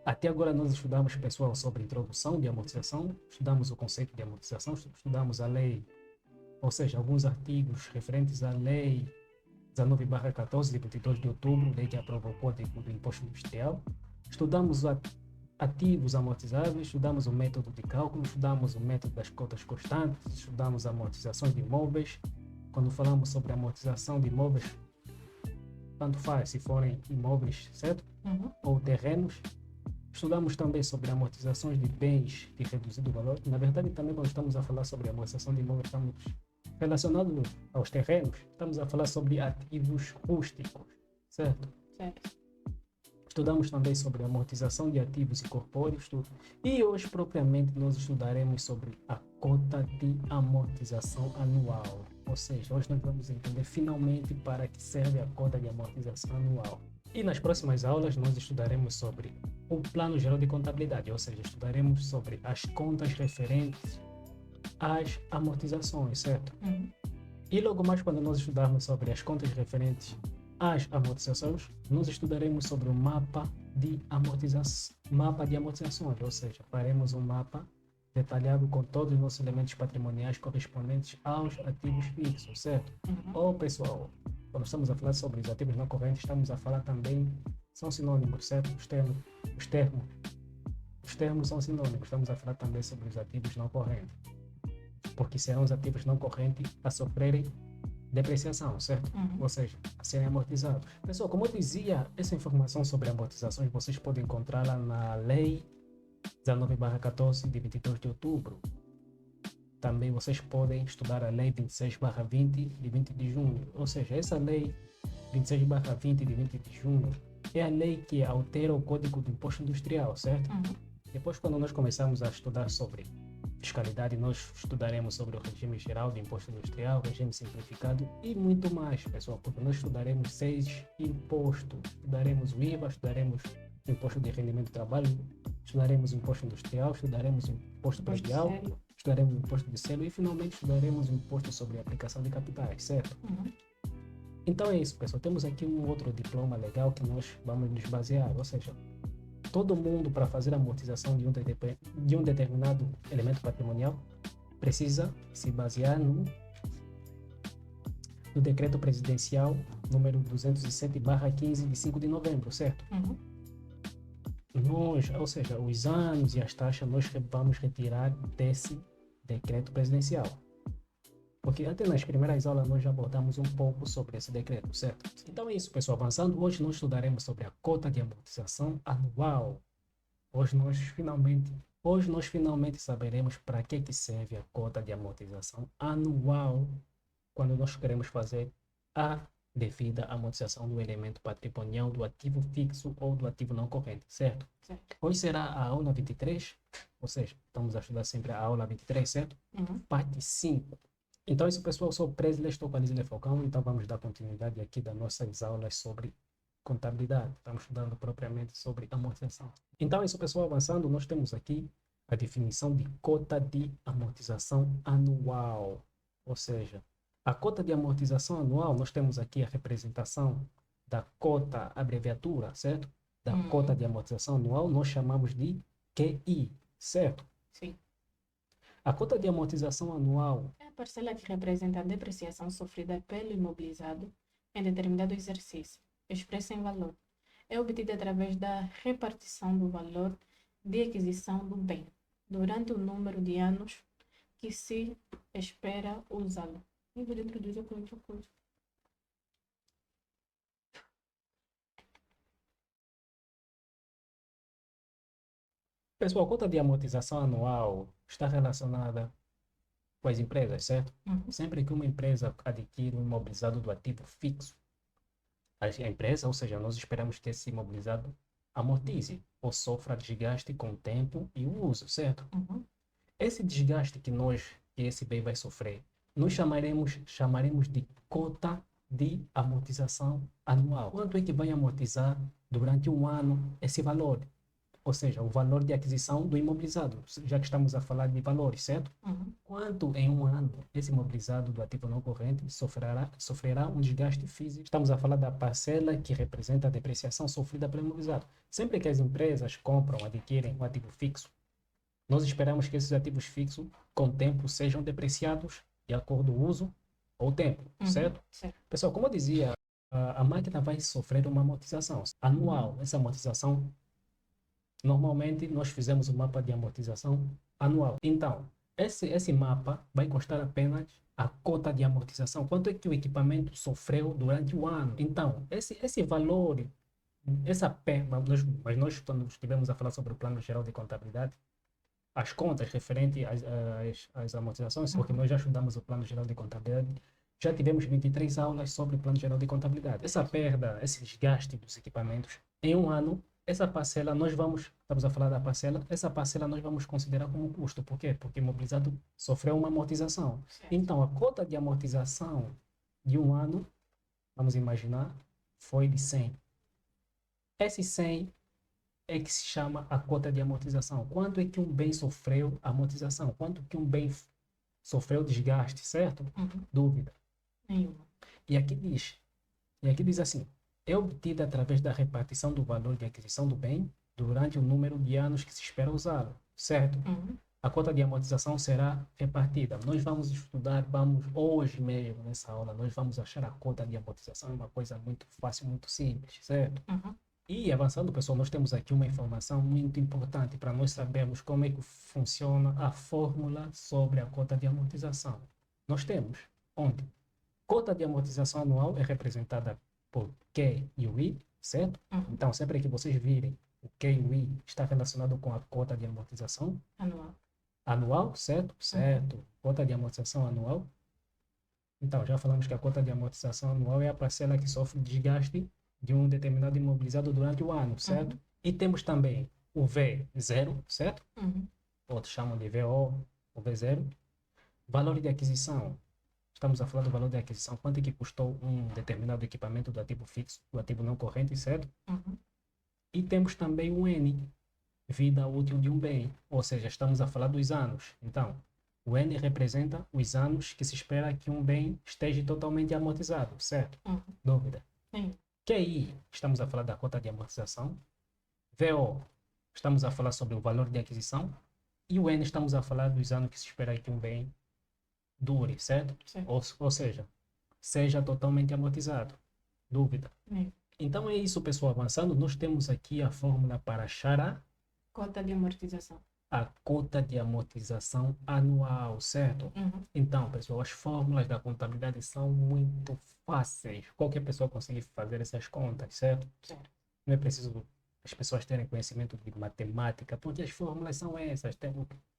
Até agora nós estudamos, pessoal, sobre introdução de amortização, estudamos o conceito de amortização, estudamos a lei, ou seja, alguns artigos referentes à lei 19/14, de 22 de outubro, lei que aprovou o Código do Imposto Industrial. Estudamos ativos amortizáveis, estudamos o método de cálculo, estudamos o método das cotas constantes, estudamos amortizações de imóveis. Quando falamos sobre amortização de imóveis, tanto faz se forem imóveis, certo? Ou terrenos. Estudamos também sobre amortizações de bens de reduzido valor. Na verdade, também quando estamos a falar sobre amortização de imóveis, estamos relacionados aos terrenos, estamos a falar sobre ativos rústicos, certo? Certo. Estudamos também sobre amortização de ativos incorpóreos, tudo. E hoje, propriamente, nós estudaremos sobre a cota de amortização anual. Ou seja, hoje nós vamos entender finalmente para que serve a cota de amortização anual. E nas próximas aulas nós estudaremos sobre o Plano Geral de Contabilidade, ou seja, estudaremos sobre as contas referentes às amortizações, certo? E logo mais, quando nós estudarmos sobre as contas referentes às amortizações, nós estudaremos sobre o mapa de amortizações, ou seja, faremos um mapa detalhado com todos os nossos elementos patrimoniais correspondentes aos ativos fixos, certo? Ou, pessoal, quando estamos a falar sobre os ativos não correntes, estamos a falar também, são sinônimos, certo? Os termos são sinônimos, estamos a falar também sobre os ativos não correntes, porque serão os ativos não correntes a sofrerem depreciação, certo? Ou seja, a serem amortizados. Pessoal, como eu dizia, essa informação sobre amortizações vocês podem encontrá-la na Lei 19/14, de 22 de outubro. Também vocês podem estudar a Lei 26/20, de 20 de junho. Ou seja, essa Lei 26/20, de 20 de junho, é a lei que altera o Código do Imposto Industrial, certo? Depois, quando nós começarmos a estudar sobre fiscalidade, nós estudaremos sobre o regime geral do imposto industrial, regime simplificado e muito mais, pessoal, porque nós estudaremos 6 impostos. Estudaremos o IVA, estudaremos o imposto de rendimento do trabalho, estudaremos o imposto industrial, estudaremos o imposto predial, estudaremos o imposto de selo e finalmente estudaremos o imposto sobre a aplicação de capitais, certo? Então é isso, pessoal. Temos aqui um outro diploma legal que nós vamos nos basear, ou seja, todo mundo, para fazer a amortização de um determinado elemento patrimonial, precisa se basear no decreto presidencial número 207/15, de 5 de novembro, certo? Ou seja, os anos e as taxas nós vamos retirar desse decreto presidencial. Porque até nas primeiras aulas nós já abordamos um pouco sobre esse decreto, certo? Então é isso, pessoal. Avançando, hoje nós estudaremos sobre a cota de amortização anual. Hoje nós finalmente saberemos para que serve a cota de amortização anual quando nós queremos fazer a devida amortização do elemento patrimonial, do ativo fixo ou do ativo não corrente, certo? Hoje será a aula 23, ou seja, estamos a estudar sempre a aula 23, certo? Parte 5. Então é isso, pessoal. Eu sou o Presley, estou com a Lisle Falcão, então vamos dar continuidade aqui das nossas aulas sobre contabilidade. Estamos estudando propriamente sobre amortização. Então é isso, pessoal. Avançando, nós temos aqui a definição de cota de amortização anual. Ou seja, a cota de amortização anual, nós temos aqui a representação da cota, abreviatura, certo? Da cota de amortização anual, nós chamamos de QI, certo? Sim. A cota de amortização anual É a parcela que representa a depreciação sofrida pelo imobilizado em determinado exercício, expressa em valor. É obtida através da repartição do valor de aquisição do bem durante o número de anos que se espera usá-lo. Eu vou introduzir com outra coisa. Pessoal, a cota de amortização anual está relacionada com as empresas, certo? Sempre que uma empresa adquire um imobilizado do ativo fixo, a empresa, ou seja, nós esperamos que esse imobilizado amortize ou sofra desgaste com o tempo e o uso, certo? Esse desgaste que esse bem vai sofrer, nós chamaremos de cota de amortização anual. Quanto é que vai amortizar durante um ano esse valor? ou seja, o valor de aquisição do imobilizado, já que estamos a falar de valores, certo? Uhum. Quanto em um ano esse imobilizado do ativo não corrente sofrerá um desgaste físico? Estamos a falar da parcela que representa a depreciação sofrida pelo imobilizado. Sempre que as empresas compram, adquirem um ativo fixo, nós esperamos que esses ativos fixos, com o tempo, sejam depreciados de acordo com o uso ou tempo, certo? Certo. Pessoal, como eu dizia, a máquina vai sofrer uma amortização anual. Essa amortização, normalmente, nós fizemos um mapa de amortização anual. Então, esse mapa vai constar apenas a cota de amortização. Quanto é que o equipamento sofreu durante o ano? Então, esse valor, essa perda, mas nós, quando estivemos a falar sobre o Plano Geral de Contabilidade, as contas referentes às amortizações, porque nós já estudamos o Plano Geral de Contabilidade, já tivemos 23 aulas sobre o Plano Geral de Contabilidade. Essa perda, esse desgaste dos equipamentos, em um ano, essa parcela estamos a falar da parcela, essa parcela nós vamos considerar como custo. Por quê? Porque o imobilizado sofreu uma amortização. Certo. Então, a cota de amortização de um ano, vamos imaginar, foi de 100. Esse 100 é que se chama a cota de amortização. Quanto é que um bem sofreu amortização? Quanto que um bem sofreu desgaste, certo? Dúvida. Nenhuma. E aqui diz assim, é obtida através da repartição do valor de aquisição do bem durante o número de anos que se espera usá-lo, certo? A cota de amortização será repartida. Nós vamos estudar, hoje mesmo, nessa aula, nós vamos achar a cota de amortização, é uma coisa muito fácil, muito simples, certo? E avançando, pessoal, nós temos aqui uma informação muito importante para nós sabermos como é que funciona a fórmula sobre a cota de amortização. Nós temos, onde cota de amortização anual é representada por Q e o I, certo? Então, sempre que vocês virem o Q e o I está relacionado com a cota de amortização anual, certo? Certo. Cota de amortização anual. Então, já falamos que a cota de amortização anual é a parcela que sofre desgaste de um determinado imobilizado durante o ano, certo? E temos também o V0, certo? Outros chamam de VO, o V0. Valor de aquisição. Estamos a falar do valor de aquisição. Quanto é que custou um determinado equipamento do ativo fixo, do ativo não corrente, certo? E temos também o N, vida útil de um bem. Ou seja, estamos a falar dos anos. Então, o N representa os anos que se espera que um bem esteja totalmente amortizado, certo? Dúvida? Sim. QI, estamos a falar da cota de amortização. VO, estamos a falar sobre o valor de aquisição. E o N, estamos a falar dos anos que se espera que um bem dure, certo? Ou seja totalmente amortizado. Dúvida? Sim. Então é isso, pessoal. Avançando, nós temos aqui a fórmula para achar a Cota de amortização. cota de amortização anual, certo? Então, pessoal, as fórmulas da contabilidade são muito fáceis. Qualquer pessoa consegue fazer essas contas, certo? Certo. Não é preciso as pessoas terem conhecimento de matemática, porque as fórmulas são essas.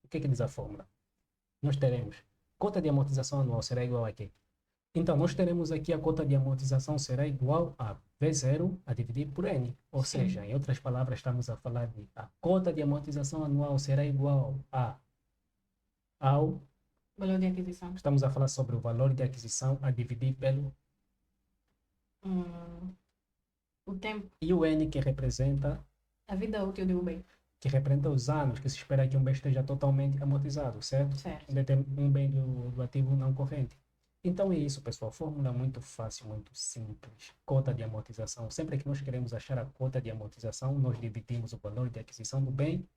O que diz a fórmula? Nós teremos cota de amortização anual será igual a quê? Então, nós teremos aqui a cota de amortização será igual a V0 a dividir por N. Ou seja, em outras palavras, estamos a falar de a cota de amortização anual será igual ao Valor de aquisição. Estamos a falar sobre o valor de aquisição a dividir pelo o tempo. E o N que representa A vida útil de um bem. que representa os anos que se espera que um bem esteja totalmente amortizado, certo? Certo. Um bem do ativo não corrente. Então é isso, pessoal. Fórmula muito fácil, muito simples. Cota de amortização. Sempre que nós queremos achar a cota de amortização, nós dividimos o valor de aquisição do bem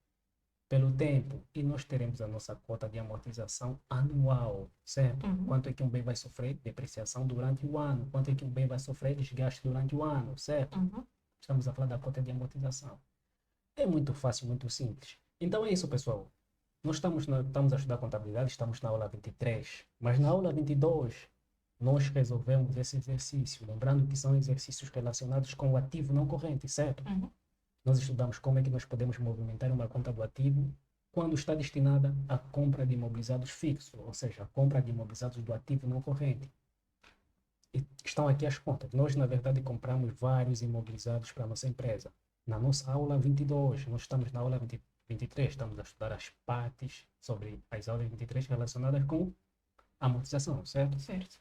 pelo tempo e nós teremos a nossa cota de amortização anual, certo? Quanto é que um bem vai sofrer depreciação durante o ano? Quanto é que um bem vai sofrer desgaste durante o ano, certo? Estamos a falar da cota de amortização. É muito fácil, muito simples. Então é isso, pessoal. Nós estamos a estudar contabilidade, estamos na aula 23, mas na aula 22 nós resolvemos esse exercício, lembrando que são exercícios relacionados com o ativo não corrente, certo? Nós estudamos como é que nós podemos movimentar uma conta do ativo quando está destinada à compra de imobilizados fixos, ou seja, a compra de imobilizados do ativo não corrente. E estão aqui as contas. Nós, na verdade, compramos vários imobilizados para a nossa empresa. Na nossa aula 22, nós estamos na aula 23, estamos a estudar as partes sobre as aulas 23 relacionadas com amortização, certo? Certo.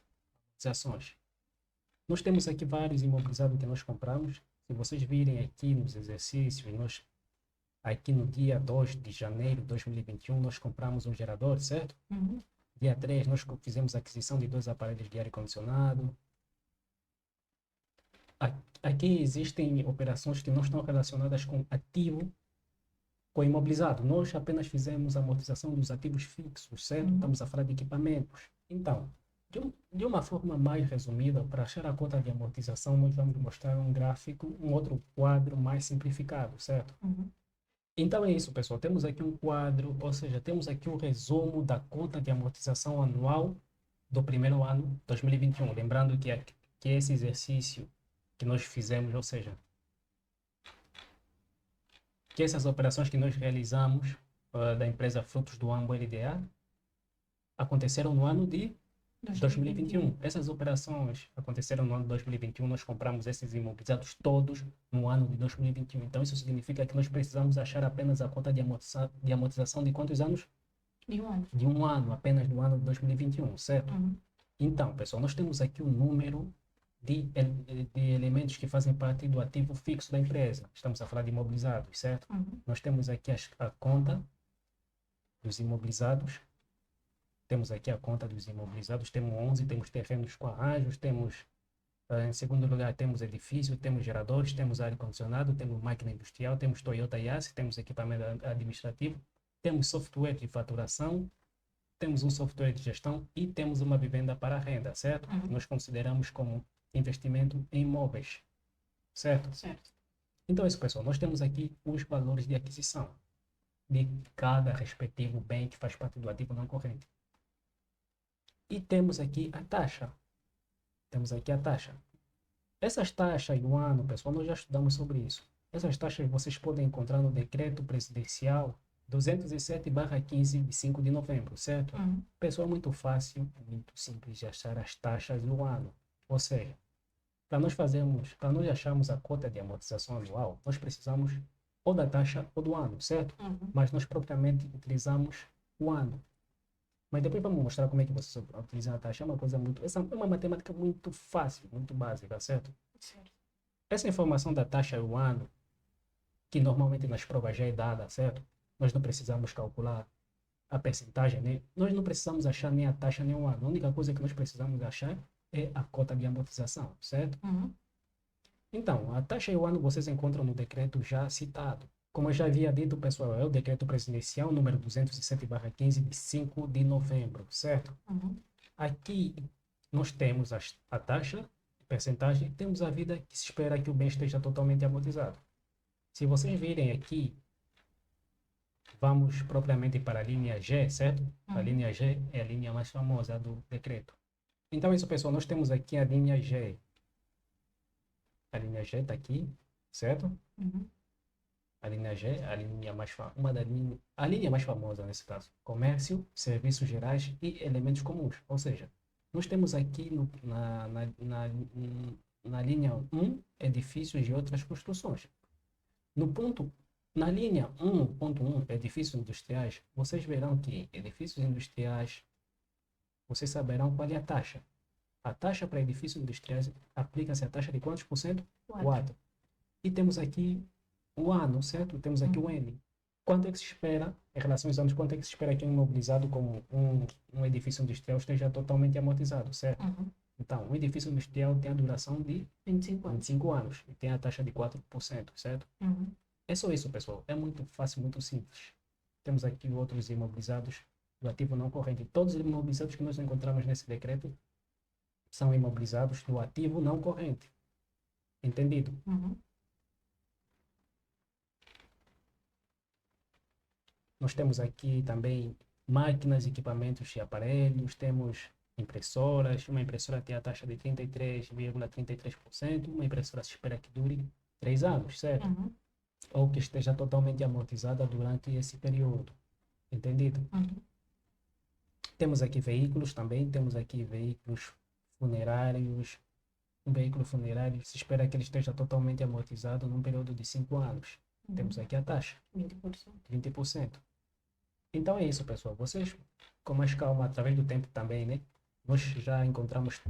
Amortizações. Nós temos aqui vários imobilizados que nós compramos. Se vocês virem aqui nos exercícios, nós Aqui no dia 2 de janeiro de 2021, nós compramos um gerador, certo? Uhum. Dia 3, nós fizemos a aquisição de 2 aparelhos de ar-condicionado. Aqui existem operações que não estão relacionadas com ativo, com imobilizado. Nós apenas fizemos a amortização dos ativos fixos, certo? Uhum. Estamos a falar de equipamentos. Então, de uma forma mais resumida, para achar a conta de amortização, nós vamos mostrar um gráfico, um outro quadro mais simplificado, certo? Uhum. Então é isso, pessoal. Temos aqui um quadro, ou seja, temos aqui um resumo da conta de amortização anual do primeiro ano, 2021. Lembrando que esse exercício que nós fizemos, ou seja, que essas operações que nós realizamos da empresa Frutos do Ambo LDA aconteceram no ano de 2021. Essas operações aconteceram no ano de 2021. Nós compramos esses imobilizados todos no ano de 2021. Então, isso significa que nós precisamos achar apenas a conta de amortização de quantos anos? De um ano. De um ano, apenas do ano de 2021, certo? Uhum. Então, pessoal, nós temos aqui um número de elementos que fazem parte do ativo fixo da empresa. Estamos a falar de imobilizados, certo? Uhum. Nós temos aqui a conta dos imobilizados. Temos aqui a conta dos imobilizados. Temos 11, temos terrenos com arranjos, temos, em segundo lugar, temos edifício, temos geradores, temos ar-condicionado, temos máquina industrial, temos Toyota Yaris, temos equipamento administrativo, temos software de faturação, temos um software de gestão e temos uma vivenda para renda, certo? Uhum. Nós consideramos como investimento em imóveis, certo? Certo. Então, é isso, pessoal. Nós temos aqui os valores de aquisição de cada respectivo bem que faz parte do ativo não corrente. E temos aqui a taxa. Temos aqui a taxa. Essas taxas do ano, pessoal, nós já estudamos sobre isso. Essas taxas vocês podem encontrar no decreto presidencial 207/15 de 5 de novembro, certo? Uhum. Pessoal, é muito fácil, muito simples de achar as taxas do ano. Ou seja, para nós acharmos a cota de amortização anual, nós precisamos ou da taxa ou do ano, certo? Uhum. Mas nós propriamente utilizamos o ano. Mas depois vamos mostrar como é que vocês utilizam a taxa. Essa é uma matemática muito fácil, muito básica, certo? Certo. Essa informação da taxa do ano, que normalmente nas provas já é dada, certo? Nós não precisamos calcular a percentagem, né? Nós não precisamos achar nem a taxa nem o ano. A única coisa que nós precisamos achar é a cota de amortização, certo? Uhum. Então, a taxa e o ano vocês encontram no decreto já citado. Como eu já havia dito, pessoal, é o decreto presidencial número 207/15 de 5 de novembro, certo? Uhum. Aqui nós temos a taxa, a percentagem, e temos a vida que se espera que o bem esteja totalmente amortizado. Se vocês virem aqui, vamos propriamente para a linha G, certo? A Uhum. linha G é a linha mais famosa do decreto. Então, isso, pessoal, nós temos aqui a linha G. A linha G está aqui, certo? Uhum. A linha G é a linha a linha mais famosa nesse caso. Comércio, serviços gerais e elementos comuns. Ou seja, nós temos aqui na linha 1, edifícios e outras construções. Na linha 1.1, edifícios industriais, vocês verão que edifícios industriais, vocês saberão qual é a taxa. A taxa para edifícios industriais aplica-se a taxa de quantos por cento? 4. E temos aqui o ano, certo? Temos aqui o N. Quanto é que se espera, em relação aos anos, quanto é que se espera que um imobilizado como um edifício industrial esteja totalmente amortizado, certo? Uhum. Então, um edifício industrial tem a duração de 25 anos. 25 anos e tem a taxa de 4%, certo? Uhum. É só isso, pessoal. É muito fácil, muito simples. Temos aqui outros imobilizados do ativo não corrente. Todos os imobilizados que nós encontramos nesse decreto são imobilizados do ativo não corrente. Entendido? Uhum. Nós temos aqui também máquinas, equipamentos e aparelhos, temos impressoras. Uma impressora tem a taxa de 33,33%. Uma impressora se espera que dure 3 anos, certo? Uhum. Ou que esteja totalmente amortizada durante esse período. Entendido? Uhum. Temos aqui veículos também, temos aqui veículos funerários. Um veículo funerário se espera que ele esteja totalmente amortizado num período de 5 anos. Uhum. Temos aqui a taxa, 20%. 20%. Então é isso, pessoal. Vocês, com mais calma, através do tempo também, né? Nós já encontramos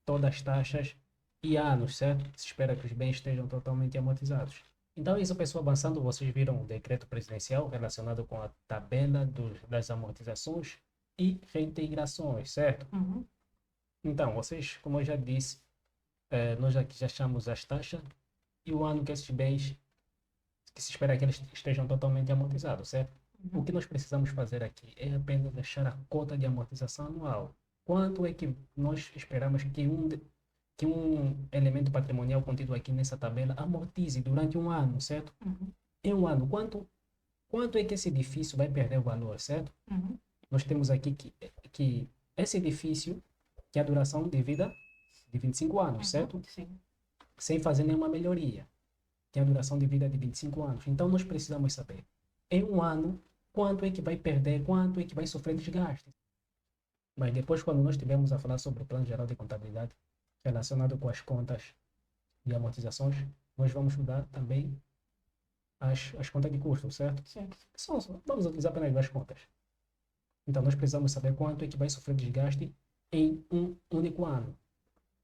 todas as taxas e anos, certo? Se espera que os bens estejam totalmente amortizados. Então, isso, pessoal, avançando, vocês viram o decreto presidencial relacionado com a tabela das amortizações e reintegrações, certo? Uhum. Então, vocês, como eu já disse, nós aqui já achamos as taxas e o ano que esses bens, que se espera que eles estejam totalmente amortizados, certo? O Uhum. que nós precisamos fazer aqui é apenas deixar a cota de amortização anual. Quanto é que nós esperamos que um elemento patrimonial contido aqui nessa tabela amortize durante um ano, certo? Uhum. Em um ano, quanto é que esse edifício vai perder o valor, certo? Uhum. Nós temos aqui que esse edifício tem a duração de vida de 25 anos, Uhum. certo? Sim. Sem fazer nenhuma melhoria. Tem a duração de vida de 25 anos. Então, nós precisamos saber, em um ano, quanto é que vai perder, quanto é que vai sofrer desgaste. Mas depois, quando nós estivermos a falar sobre o Plano Geral de Contabilidade, relacionado com as contas de amortizações, nós vamos estudar também as contas de custo, certo? Certo. Vamos utilizar apenas duas contas. Então, nós precisamos saber quanto é que vai sofrer desgaste em um único ano.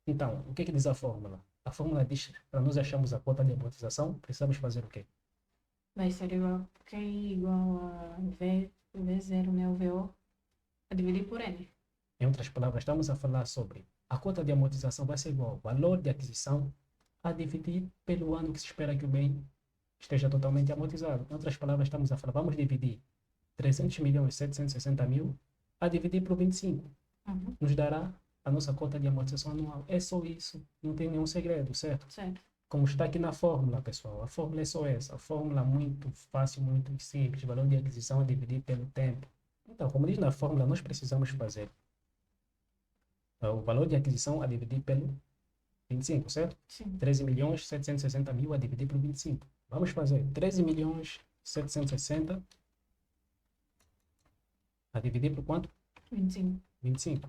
Então, o que é que diz a fórmula? A fórmula diz, para nós acharmos a cota de amortização, precisamos fazer o quê? Vai ser igual, QI igual a V0, né? O VO, a dividir por N. Em outras palavras, estamos a falar sobre a cota de amortização vai ser igual ao valor de aquisição a dividir pelo ano que se espera que o bem esteja totalmente amortizado. Em outras palavras, estamos a falar, vamos dividir 300 milhões 760 mil a dividir por 25. Uhum. Nos dará a nossa cota de amortização anual. É só isso, não tem nenhum segredo, certo? Certo. Como está aqui na fórmula, pessoal, a fórmula é só essa. A fórmula muito fácil, muito simples. Valor de aquisição a dividir pelo tempo. Então, como diz na fórmula, nós precisamos fazer o valor de aquisição a dividir pelo 25, certo? Sim. 13 milhões 760 mil a dividir por 25. Vamos fazer 13 milhões 760 a dividir por quanto? 25. 25.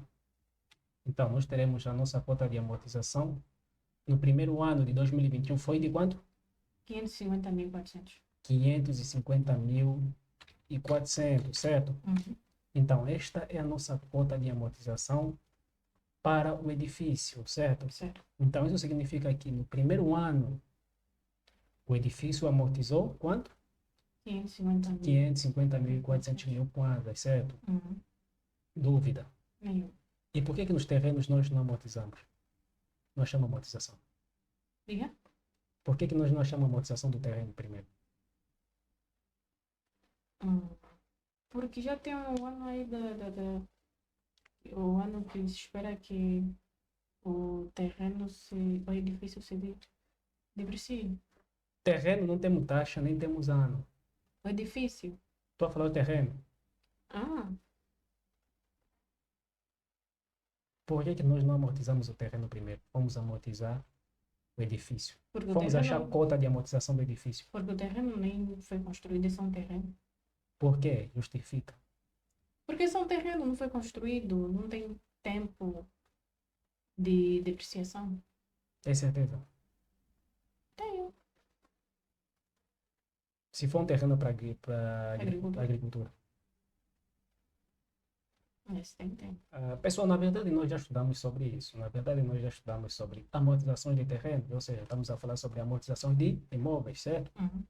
Então, nós teremos a nossa cota de amortização no primeiro ano de 2021 foi de quanto? 550.400. 550.400, certo? Uhum. Então, esta é a nossa cota de amortização para o edifício, certo? Certo. Então, isso significa que no primeiro ano, o edifício amortizou quanto? 550.000. 550.400 mil quadras, certo? Uhum. Dúvida. Nenhum. E por que nos terrenos nós não amortizamos? Nós chamamos amortização. Diga? Por que nós não chamamos amortização do terreno primeiro? Porque já tem um ano aí o ano que se espera que o edifício se deprecie. Terreno não temos taxa, nem temos ano. O edifício. Estou a falar do terreno. Ah, Por que nós não amortizamos o terreno primeiro? Vamos amortizar o edifício. porque o Vamos achar a terreno, cota de amortização do edifício. porque o terreno nem foi construído, é só um terreno. Por quê? Justifica. Porque só um terreno não foi construído, não tem tempo de depreciação. Tem certeza? Tenho. Se for um terreno para Agricultura. agricultura. Esse tem tempo. Pessoal, na verdade nós já estudamos sobre isso. Na verdade nós já estudamos sobre amortizações de terreno, ou seja, estamos a falar sobre amortização de imóveis, certo? Uhum.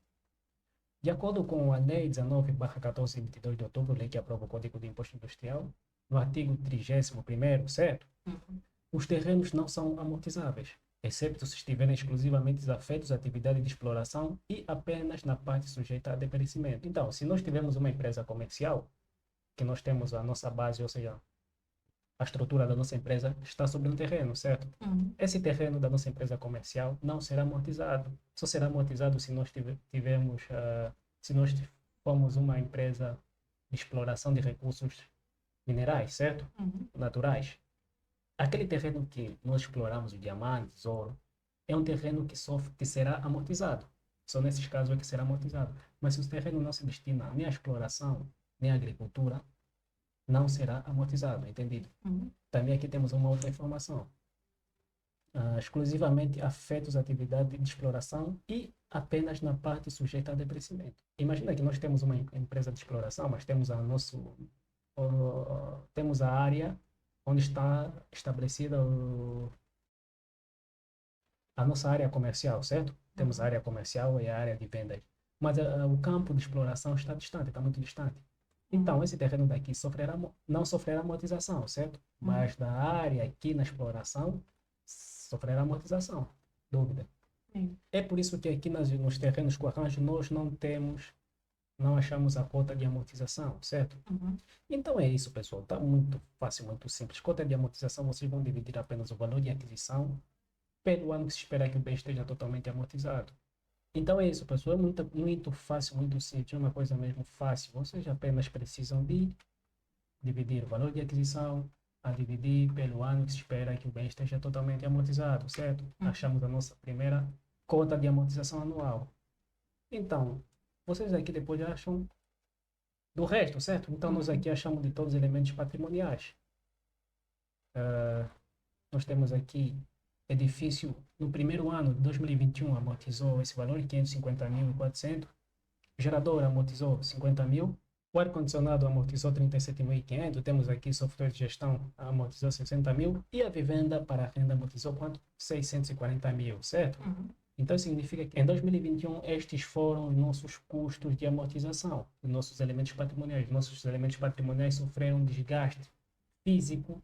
De acordo com a Lei 19/1422 de outubro, lei que aprova o Código de Imposto Industrial, no artigo 31º, certo? Uhum. Os terrenos não são amortizáveis, exceto se estiverem exclusivamente afetos à atividade de exploração e apenas na parte sujeita a depreciamento. Então, se nós tivermos uma empresa comercial, que nós temos a nossa base, ou seja, a estrutura da nossa empresa está sobre um terreno, certo? Uhum. Esse terreno da nossa empresa comercial não será amortizado. Só será amortizado se nós tivermos, se nós formos uma empresa de exploração de recursos minerais, certo? Uhum. Naturais. Aquele terreno que nós exploramos, o diamantes, ouro, é um terreno que será amortizado. Só nesses casos é que será amortizado. Mas se o terreno não se destina nem à exploração, nem à agricultura, não será amortizado, entendido? Uhum. Também aqui temos uma outra informação. Exclusivamente afetos à atividade de exploração e apenas na parte sujeita a depreciamento. Imagina que nós temos uma empresa de exploração, mas temos temos a área onde está estabelecida a nossa área comercial, certo? Temos a área comercial e a área de vendas. Mas o campo de exploração está distante, está muito distante. Então, esse terreno daqui não sofrerá amortização, certo? Mas da área aqui na exploração, sofrerá amortização. Dúvida. Sim. É por isso que aqui nos terrenos com arranjo nós não achamos a cota de amortização, certo? Então é isso, pessoal. Está muito fácil, muito simples. Cota de amortização, vocês vão dividir apenas o valor de aquisição pelo ano que se espera que o bem esteja totalmente amortizado. Então é isso, pessoal. É muito fácil, muito simples. É uma coisa mesmo fácil. Vocês apenas precisam de dividir o valor de aquisição a dividir pelo ano que se espera que o bem esteja totalmente amortizado, certo? Achamos a nossa primeira cota de amortização anual. Então, vocês aqui depois acham do resto, certo? Então, nós aqui achamos de todos os elementos patrimoniais. Nós temos aqui edifício no primeiro ano de 2021 amortizou esse valor de 550.400. Gerador amortizou 50 mil. O ar-condicionado amortizou 37.500. Temos aqui software de gestão amortizou 60 mil. E a vivenda para renda amortizou quanto? 640 mil, certo? Então significa que em 2021 estes foram os nossos custos de amortização, os nossos elementos patrimoniais. Nossos elementos patrimoniais sofreram desgaste físico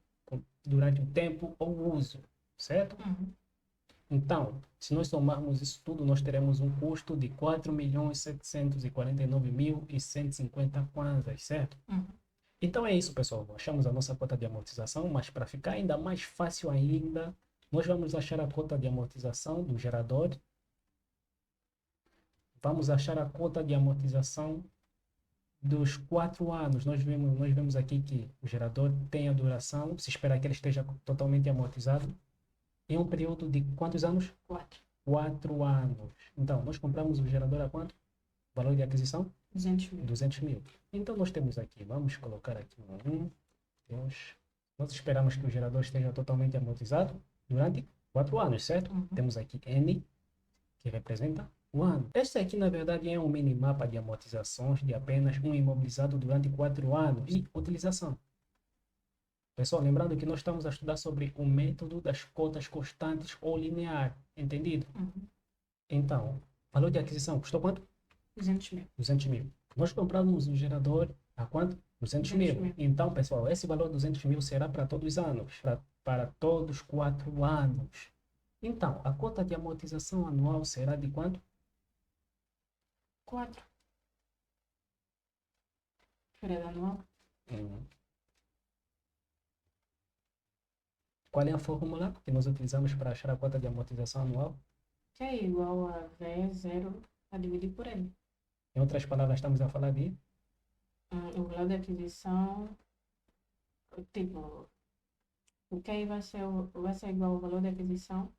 durante o tempo ou uso, certo? Então, se nós somarmos isso tudo, nós teremos um custo de 4.749.150 kwanzas, certo? Então é isso, pessoal. Achamos a nossa cota de amortização, mas para ficar ainda mais fácil ainda, nós vamos achar a cota de amortização do gerador. Vamos achar a cota de amortização dos 4 anos. Nós vemos aqui que o gerador tem a duração, se espera que ele esteja totalmente amortizado, em um período de quantos anos? 4. 4 anos. Então, nós compramos o gerador a quanto? Valor de aquisição? 200 mil. 200 mil. Então, nós temos aqui, vamos colocar aqui 1, 2. Nós esperamos que o gerador esteja totalmente amortizado durante 4 anos, certo? Temos aqui N, que representa o ano. Este aqui, na verdade, é um minimapa de amortizações de apenas um imobilizado durante 4 anos de utilização. Pessoal, lembrando que nós estamos a estudar sobre o método das cotas constantes ou linear, entendido? Então, valor de aquisição custou quanto? 200 mil. 200 mil. Nós compramos um gerador a quanto? 200 mil. Então, pessoal, esse valor 200 mil será para todos os anos, para todos os 4 anos. Então, a cota de amortização anual será de quanto? 4. Período anual. Qual é a fórmula que nós utilizamos para achar a cota de amortização anual? Que é igual a V0 a dividir por N. Em outras palavras, estamos a falar de? O valor de aquisição, tipo, o que aí vai ser igual ao valor de aquisição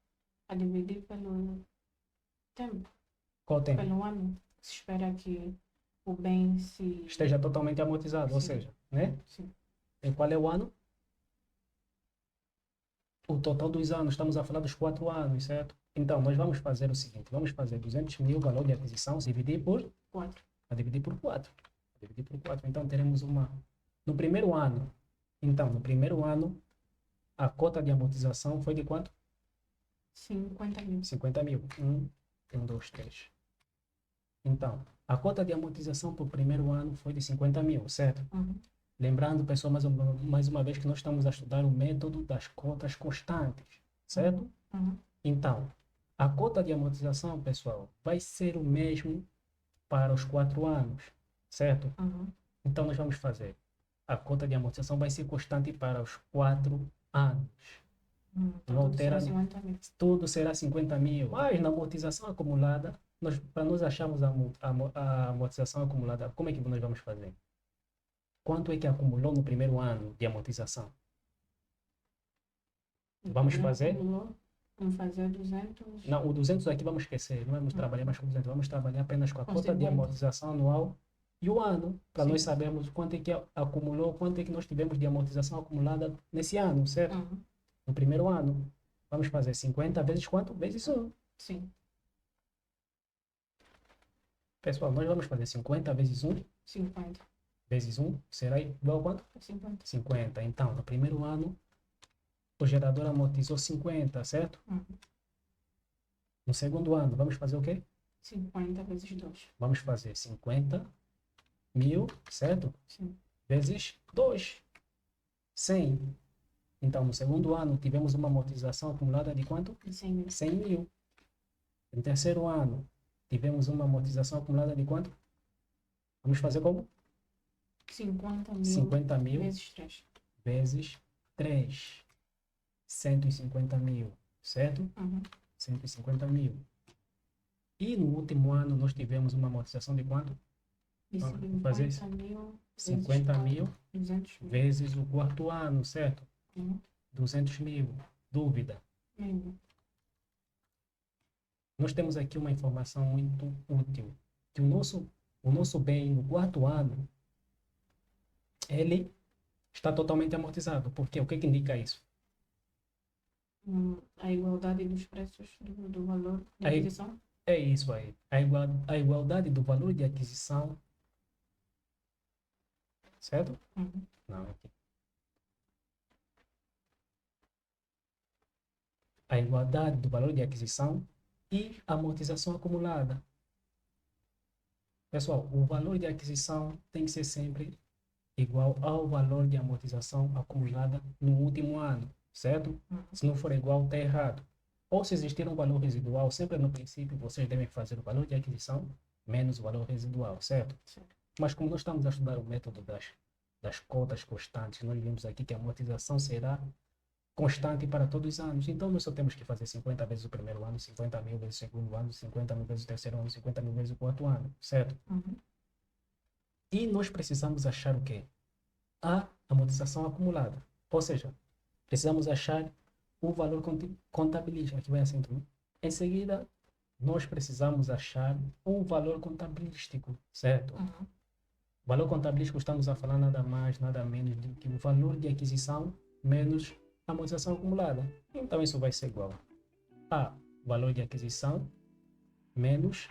a dividir pelo tempo. Qual tempo? Pelo ano. Se espera que o bem se... esteja totalmente amortizado, ou seja, né? Sim. E qual é o ano? O total dos anos, estamos a falar dos 4 anos, certo? Então, nós vamos fazer o seguinte, vamos fazer 200 mil valor de aquisição, dividir por 4. A dividir por 4. Dividir por 4. Então, teremos uma... No primeiro ano, a cota de amortização foi de quanto? 50 mil. 50 mil. 1, 2, 3. Então, a cota de amortização para o primeiro ano foi de 50 mil, certo? Lembrando, pessoal, mais uma vez que nós estamos a estudar o método das cotas constantes, certo? Então, a cota de amortização, pessoal, vai ser o mesmo para os 4 anos, certo? Então, nós vamos fazer. A cota de amortização vai ser constante para os 4 anos. Não altera, tudo será 50 mil. Mas na amortização acumulada, para nós acharmos a amortização acumulada, como é que nós vamos fazer? Quanto é que acumulou no primeiro ano de amortização? Vamos fazer? Vamos fazer 200. Não, o 200 aqui vamos esquecer. Não vamos trabalhar mais com 200. Vamos trabalhar apenas com a cota de amortização anual e o ano, para nós sabermos quanto é que acumulou, quanto é que nós tivemos de amortização acumulada nesse ano, certo? No primeiro ano. Vamos fazer 50 vezes quanto? Vezes 1. Sim. Pessoal, nós vamos fazer 50 vezes 1. 50. Vezes 1 será igual a quanto? 50. 50. Então, no primeiro ano, o gerador amortizou 50, certo? No segundo ano, vamos fazer o quê? 50 vezes 2. Vamos fazer 50.000, certo? Sim. Vezes 2, 100. Então, no segundo ano, tivemos uma amortização acumulada de quanto? De 100 mil. 100.000. No terceiro ano, tivemos uma amortização acumulada de quanto? Vamos fazer como? 50 mil 50.000 vezes 3. vezes 3. 150.000, certo? Uhum. 150.000. E no último ano, nós tivemos uma amortização de quanto? De Vamos fazer isso. 50 mil 50.000 200 mil. vezes o quarto ano, certo? Uhum. 200.000. Dúvida? Nenhuma. Nós temos aqui uma informação muito útil, que o nosso bem no quarto ano, ele está totalmente amortizado. Por quê? O que indica isso? A igualdade dos preços do valor de Aí- aquisição. É isso aí. A igualdade do valor de aquisição, certo? Uhum. Não, aqui. A igualdade do valor de aquisição e amortização acumulada. Pessoal, o valor de aquisição tem que ser sempre igual ao valor de amortização acumulada no último ano, certo? Uhum. Se não for igual, está errado. Ou se existir um valor residual, sempre no princípio vocês devem fazer o valor de aquisição menos o valor residual, certo? Certo. Mas como nós estamos a estudar o método das cotas constantes, nós vimos aqui que a amortização será constante para todos os anos. Então nós só temos que fazer 50 vezes o primeiro ano, 50.000 vezes o segundo ano, 50.000 vezes o terceiro ano, 50.000 vezes o quarto ano, certo? Uhum. E nós precisamos achar o quê? A amortização acumulada. Ou seja, precisamos achar o valor contabilístico. Aqui vai assim também. Em seguida, nós precisamos achar um valor contabilístico, certo? Uhum. O valor contabilístico estamos a falar nada mais, nada menos do que o valor de aquisição menos a amortização acumulada. Então isso vai ser igual a valor de aquisição menos,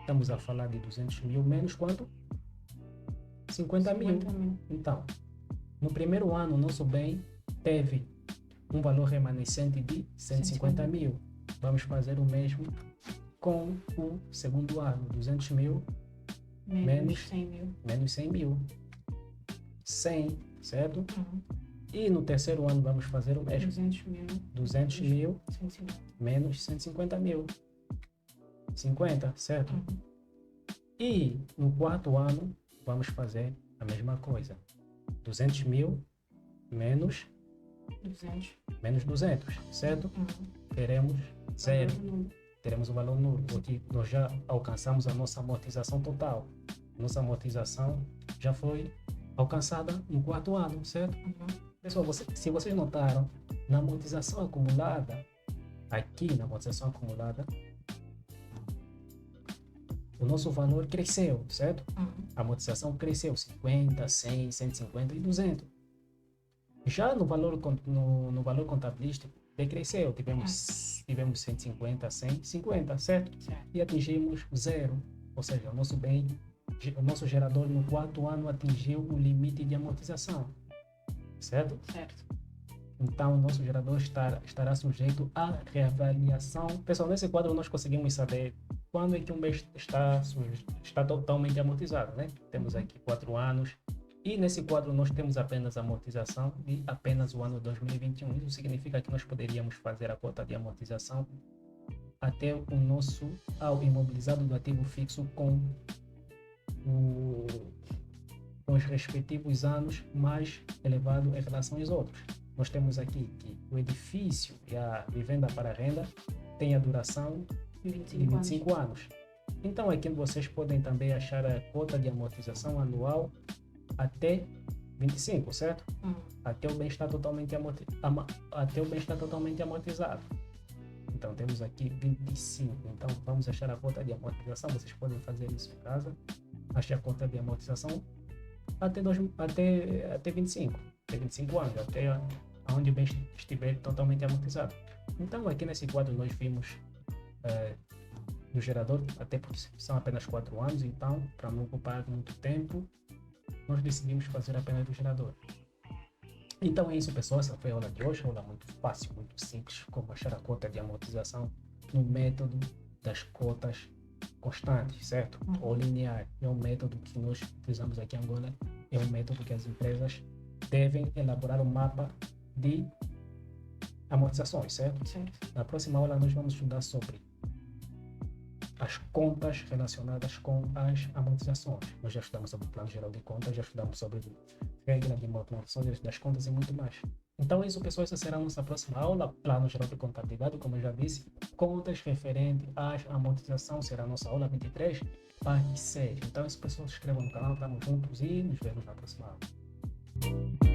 estamos a falar de 200.000 menos quanto? 50.000. 50 mil. Então, no primeiro ano, o nosso bem teve um valor remanescente de 150.000. Vamos fazer o mesmo com o segundo ano, 200.000 Menos 100 mil. menos 100.000. 100, certo? Uhum. E no terceiro ano vamos fazer o mesmo, 200 mil. 200.000 150. menos 150.000. 50, certo? Uhum. E no quarto ano vamos fazer a mesma coisa. 200.000 menos 200. 200, certo? Uhum. Teremos zero. Valor nulo. Teremos o valor nulo, porque nós já alcançamos a nossa amortização total. Nossa amortização já foi alcançada no quarto ano, certo? Uhum. Pessoal, se vocês notaram, na amortização acumulada, aqui na amortização acumulada, o nosso valor cresceu, certo? Uhum. A amortização cresceu 50, 100, 150 e 200. Já no valor contabilístico, decresceu. Tivemos 150, 100, 50, certo? Certo. E atingimos zero. Ou seja, o nosso gerador no quarto ano atingiu o limite de amortização, certo? Certo. Então, o nosso gerador estará sujeito à reavaliação. Pessoal, nesse quadro nós conseguimos saber quando é que um bem está totalmente amortizado, né? Temos aqui 4 anos. E nesse quadro nós temos apenas a amortização de apenas o ano 2021. Isso significa que nós poderíamos fazer a cota de amortização até ao imobilizado do ativo fixo com os respectivos anos mais elevado em relação aos outros. Nós temos aqui que o edifício e a vivenda para renda tem a duração de 25 anos. Então aqui vocês podem também achar a cota de amortização anual até 25, certo? Até o bem estar totalmente amortizado. Então temos aqui 25. Então vamos achar a cota de amortização. Vocês podem fazer isso em casa. Achar a cota de amortização até 25. Até 25 anos, até onde o bem estiver totalmente amortizado. Então aqui nesse quadro nós vimos no gerador, até porque são apenas 4 anos, então para não ocupar muito tempo, nós decidimos fazer apenas do gerador. Então é isso, pessoal. Essa foi a aula de hoje. Aula muito fácil, muito simples, como achar a cota de amortização no método das cotas constantes, certo? Ou linear. É um método que nós utilizamos aqui em Angola. É um método que as empresas devem elaborar um mapa de amortizações, certo? Certo. Na próxima aula nós vamos estudar sobre as contas relacionadas com as amortizações. Nós já estudamos sobre o plano geral de contas, já estudamos sobre regra de amortizações das contas e muito mais. Então, isso, pessoal, essa será a nossa próxima aula. Plano geral de contabilidade, como eu já disse, contas referente às amortizações será a nossa aula 23, parte 6. Então, isso, pessoal, se inscrevam no canal, estamos juntos e nos vemos na próxima aula.